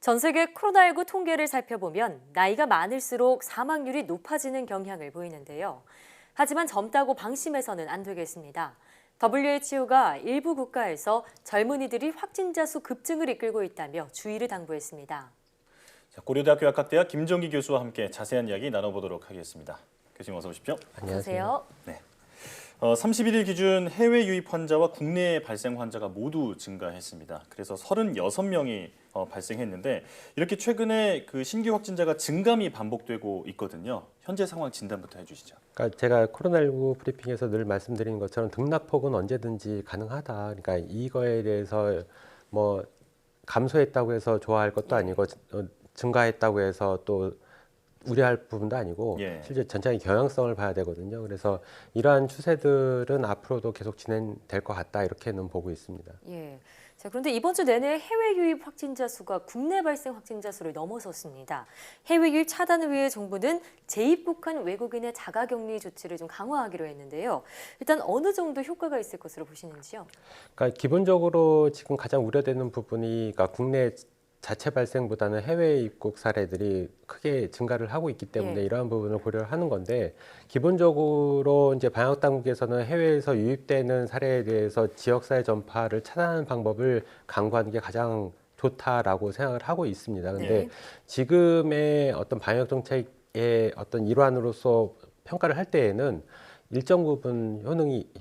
전 세계 코로나19 통계를 살펴보면 나이가 많을수록 사망률이 높아지는 경향을 보이는데요. 하지만 젊다고 방심해서는 안 되겠습니다. WHO가 일부 국가에서 젊은이들이 확진자 수 급증을 이끌고 있다며 주의를 당부했습니다. 고려대학교 약학대학 김정기 교수와 함께 자세한 이야기 나눠보도록 하겠습니다. 교수님 어서 오십시오. 안녕하세요. 네. 31일 기준 해외 유입 환자와 국내 발생 환자가 모두 증가했습니다. 그래서 36명이 발생했는데 이렇게 최근에 그 신규 확진자가 증감이 반복되고 있거든요. 현재 상황 진단부터 해주시죠. 그러니까 제가 코로나19 브리핑에서 늘 말씀드린 것처럼 등락폭은 언제든지 가능하다. 그러니까 이거에 대해서 뭐 감소했다고 해서 좋아할 것도 아니고 증가했다고 해서 또 우려할 부분도 아니고 실제 전체적인 경향성을 봐야 되거든요. 그래서 이러한 추세들은 앞으로도 계속 진행될 것 같다 이렇게는 보고 있습니다. 예. 자, 그런데 이번 주 내내 해외 유입 확진자 수가 국내 발생 확진자 수를 넘어섰습니다. 해외 유입 차단을 위해 정부는 재입국한 외국인의 자가격리 조치를 좀 강화하기로 했는데요. 일단 어느 정도 효과가 있을 것으로 보시는지요? 그러니까 기본적으로 지금 가장 우려되는 부분이 그러니까 국내 자체 발생보다는 해외 입국 사례들이 크게 증가를 하고 있기 때문에 이러한 부분을 고려를 하는 건데 기본적으로 이제 방역 당국에서는 해외에서 유입되는 사례에 대해서 지역사회 전파를 차단하는 방법을 강구하는 게 가장 좋다라고 생각을 하고 있습니다. 근데 지금의 어떤 방역 정책의 어떤 일환으로서 평가를 할 때에는 일정 부분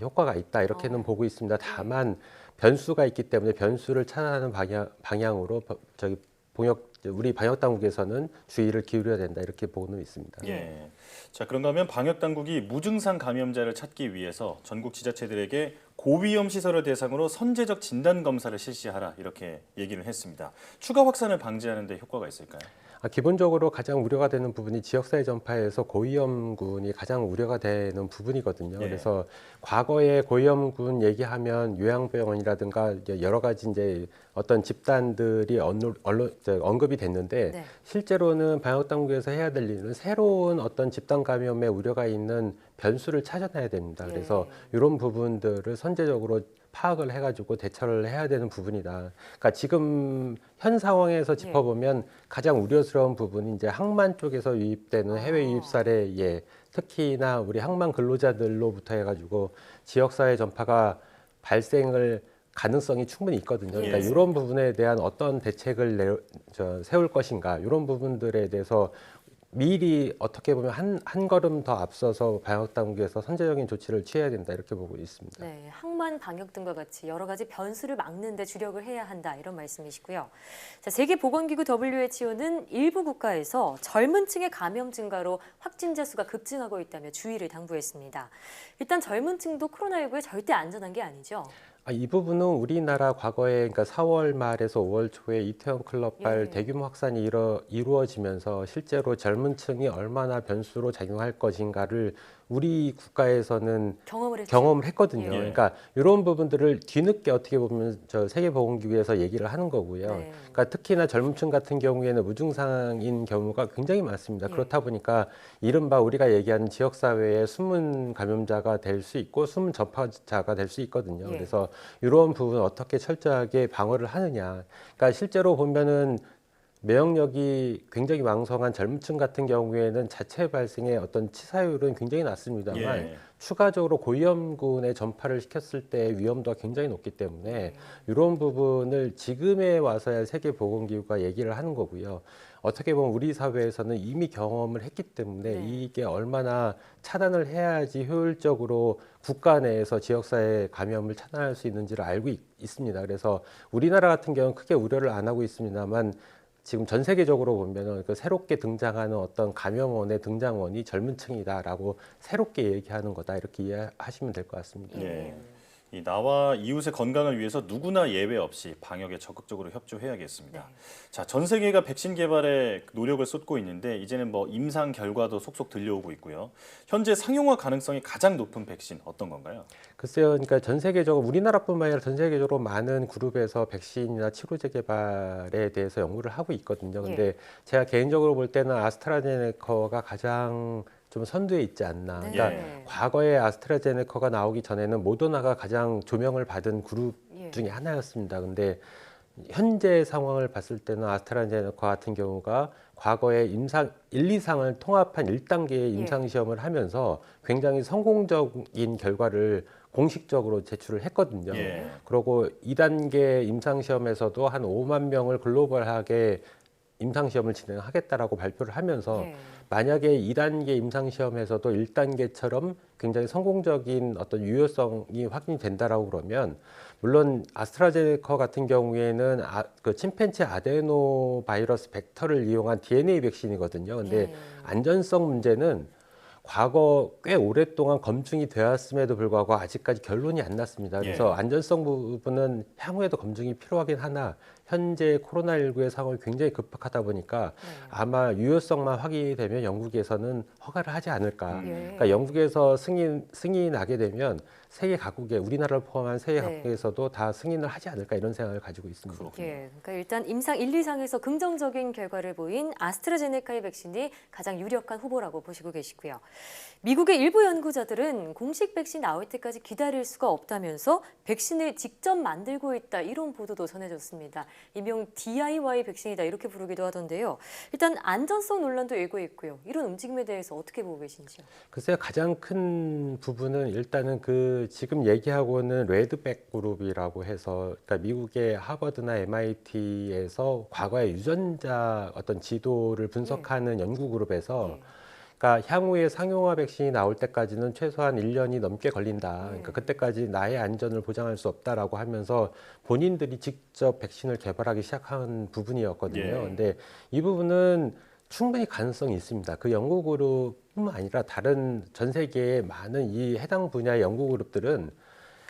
효과가 있다 이렇게는 보고 있습니다. 다만 변수가 있기 때문에 변수를 차단하는 방향으로 우리 방역 당국에서는 주의를 기울여야 된다 이렇게 보고는 있습니다. 예. 자, 그런가 하면 방역 당국이 무증상 감염자를 찾기 위해서 전국 지자체들에게 고위험 시설을 대상으로 선제적 진단 검사를 실시하라 이렇게 얘기를 했습니다. 추가 확산을 방지하는 데 효과가 있을까요? 기본적으로 가장 우려가 되는 부분이 지역사회 전파에서 고위험군이 가장 우려가 되는 부분이거든요. 그래서 과거에 고위험군 얘기하면 요양병원이라든가 여러 가지 이제 어떤 집단들이 언급이 됐는데 실제로는 방역 당국에서 해야 될 일은 새로운 어떤 집단 감염의 우려가 있는 변수를 찾아내야 됩니다. 그래서 이런 부분들을 선제적으로 파악을 해가지고 대처를 해야 되는 부분이다. 그러니까 지금 현 상황에서 짚어보면 가장 우려스러운 부분이 이제 항만 쪽에서 유입되는 해외 유입 사례에 특히나 우리 항만 근로자들로부터 해가지고 지역사회 전파가 발생을 가능성이 충분히 있거든요. 그러니까 이런 부분에 대한 어떤 대책을 세울 것인가 이런 부분들에 대해서 미리 어떻게 보면 한 걸음 더 앞서서 방역 당국에서 선제적인 조치를 취해야 된다 이렇게 보고 있습니다. 네, 항만 방역 등과 같이 여러 가지 변수를 막는 데 주력을 해야 한다 이런 말씀이시고요. 자, 세계보건기구 WHO는 일부 국가에서 젊은 층의 감염 증가로 확진자 수가 급증하고 있다며 주의를 당부했습니다. 일단 젊은 층도 코로나19에 절대 안전한 게 아니죠. 이 부분은 우리나라 과거에 그러니까 4월 말에서 5월 초에 이태원 클럽발 대규모 확산이 이루어지면서 실제로 젊은 층이 얼마나 변수로 작용할 것인가를 우리 국가에서는 경험을 했거든요. 그러니까 이런 부분들을 뒤늦게 어떻게 보면 세계보건기구에서 얘기를 하는 거고요. 그러니까 특히나 젊은층 같은 경우에는 무증상인 경우가 굉장히 많습니다. 그렇다 보니까 이른바 우리가 얘기하는 지역사회의 숨은 감염자가 될 수 있고 숨은 전파자가 될 수 있거든요. 그래서 이런 부분 어떻게 철저하게 방어를 하느냐. 그러니까 실제로 보면은 면역력이 굉장히 왕성한 젊은층 같은 경우에는 자체 발생의 어떤 치사율은 굉장히 낮습니다만 추가적으로 고위험군에 전파를 시켰을 때 위험도가 굉장히 높기 때문에 이런 부분을 지금에 와서야 세계보건기구가 얘기를 하는 거고요. 어떻게 보면 우리 사회에서는 이미 경험을 했기 때문에 이게 얼마나 차단을 해야지 효율적으로 국가 내에서 지역사회 감염을 차단할 수 있는지를 알고 있습니다. 그래서 우리나라 같은 경우는 크게 우려를 안 하고 있습니다만 지금 전 세계적으로 보면은 그 새롭게 등장하는 어떤 감염원의 등장원이 젊은 층이다라고 새롭게 얘기하는 거다 이렇게 이해하시면 될 것 같습니다. 이 나와 이웃의 건강을 위해서 누구나 예외 없이 방역에 적극적으로 협조해야겠습니다. 자, 전 세계가 백신 개발에 노력을 쏟고 있는데 이제는 뭐 임상 결과도 속속 들려오고 있고요. 현재 상용화 가능성이 가장 높은 백신 어떤 건가요? 글쎄요, 그러니까 전 세계적으로 우리나라뿐만 아니라 전 세계적으로 많은 그룹에서 백신이나 치료제 개발에 대해서 연구를 하고 있거든요. 근데 제가 개인적으로 볼 때는 아스트라제네카가 가장 좀 선두에 있지 않나. 그러니까 과거에 아스트라제네카가 나오기 전에는 모더나가 가장 조명을 받은 그룹 중에 하나였습니다. 근데 현재 상황을 봤을 때는 아스트라제네카 같은 경우가 과거에 임상 1, 2상을 통합한 1단계의 임상 시험을 하면서 굉장히 성공적인 결과를 공식적으로 제출을 했거든요. 예. 그리고 2단계 임상 시험에서도 한 5만 명을 글로벌하게 임상 시험을 진행하겠다라고 발표를 하면서 예. 만약에 2단계 임상 시험에서도 1단계처럼 굉장히 성공적인 어떤 유효성이 확인이 된다라고 그러면 물론 아스트라제네카 같은 경우에는 그 침팬지 아데노 바이러스 벡터를 이용한 DNA 백신이거든요. 근데 예. 안전성 문제는 과거 꽤 오랫동안 검증이 되었음에도 불구하고 아직까지 결론이 안 났습니다. 그래서 예. 안전성 부분은 향후에도 검증이 필요하긴 하나 현재 코로나19의 상황이 굉장히 급박하다 보니까 아마 유효성만 확인이 되면 영국에서는 허가를 하지 않을까. 예. 그러니까 영국에서 승인이 나게 되면 세계 각국에 우리나라를 포함한 세계 네. 각국에서도 다 승인을 하지 않을까 이런 생각을 가지고 있습니다. 예, 그러니까 일단 임상 1, 2상에서 긍정적인 결과를 보인 아스트라제네카의 백신이 가장 유력한 후보라고 보시고 계시고요. 미국의 일부 연구자들은 공식 백신 나올 때까지 기다릴 수가 없다면서 백신을 직접 만들고 있다 이런 보도도 전해졌습니다. 일명 DIY 백신이다 이렇게 부르기도 하던데요. 일단 안전성 논란도 일고 있고요. 이런 움직임에 대해서 어떻게 보고 계신지요? 글쎄요, 가장 큰 부분은 일단은 그 지금 얘기하고는 레드백 그룹이라고 해서 그러니까 미국의 하버드나 MIT에서 과거의 유전자 어떤 지도를 분석하는 연구 그룹에서 그러니까 향후에 상용화 백신이 나올 때까지는 최소한 1년이 넘게 걸린다. 그러니까 그때까지 나의 안전을 보장할 수 없다라고 하면서 본인들이 직접 백신을 개발하기 시작한 부분이었거든요. 예. 근데 이 부분은 충분히 가능성이 있습니다. 그 연구 그룹뿐만 아니라 다른 전 세계의 많은 이 해당 분야의 연구 그룹들은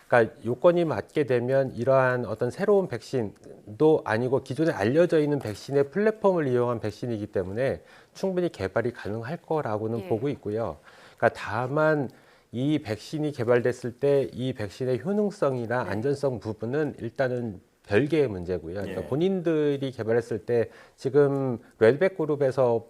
그러니까 요건이 맞게 되면 이러한 어떤 새로운 백신도 아니고 기존에 알려져 있는 백신의 플랫폼을 이용한 백신이기 때문에 충분히 개발이 가능할 거라고는 예. 보고 있고요. 그러니까 다만 이 백신이 개발됐을 때 이 백신의 효능성이나 네. 안전성 부분은 일단은 별개의 문제고요. 그러니까 예. 본인들이 개발했을 때 지금 레드백 그룹에서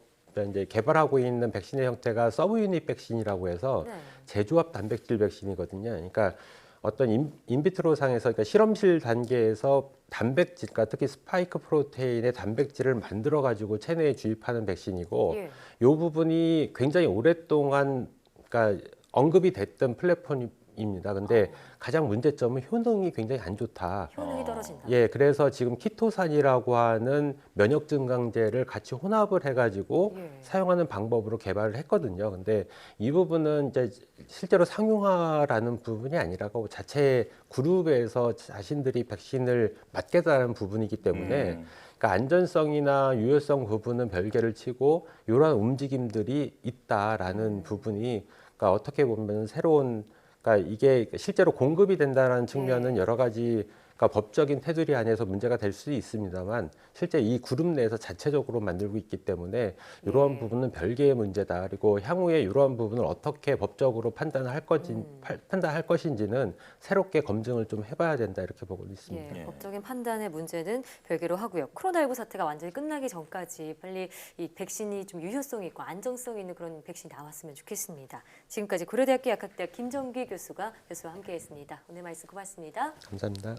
이제 개발하고 있는 백신의 형태가 서브유닛 백신이라고 해서 네. 제조합 단백질 백신이거든요. 그러니까 어떤 인비트로 상에서 그러니까 실험실 단계에서 단백질, 그러니까 특히 스파이크 프로테인의 단백질을 만들어 가지고 체내에 주입하는 백신이고 예. 이 부분이 굉장히 오랫동안 그러니까 언급이 됐던 플랫폼입니다. 근데 가장 문제점은 효능이 굉장히 안 좋다. 효능이 떨어진다. 예, 그래서 지금 키토산이라고 하는 면역 증강제를 같이 혼합을 해가지고 예. 사용하는 방법으로 개발을 했거든요. 근데 이 부분은 이제 실제로 상용화라는 부분이 아니라고 자체 그룹에서 자신들이 백신을 맞겠다는 부분이기 때문에 그러니까 안전성이나 유효성 부분은 별개를 치고 이러한 움직임들이 있다라는 부분이 그러니까 어떻게 보면 새로운 그러니까 이게 실제로 공급이 된다는 측면은 여러 가지 그러니까 법적인 테두리 안에서 문제가 될 수 있습니다만 실제 이 그룹 내에서 자체적으로 만들고 있기 때문에 이러한 부분은 별개의 문제다. 그리고 향후에 이러한 부분을 어떻게 법적으로 판단할 것인지는 새롭게 검증을 좀 해봐야 된다 이렇게 보고 있습니다. 예, 법적인 판단의 문제는 별개로 하고요. 코로나19 사태가 완전히 끝나기 전까지 빨리 이 백신이 좀 유효성이 있고 안정성 있는 그런 백신이 나왔으면 좋겠습니다. 지금까지 고려대학교 약학대학 김정기 교수와 함께했습니다. 오늘 말씀 고맙습니다. 감사합니다.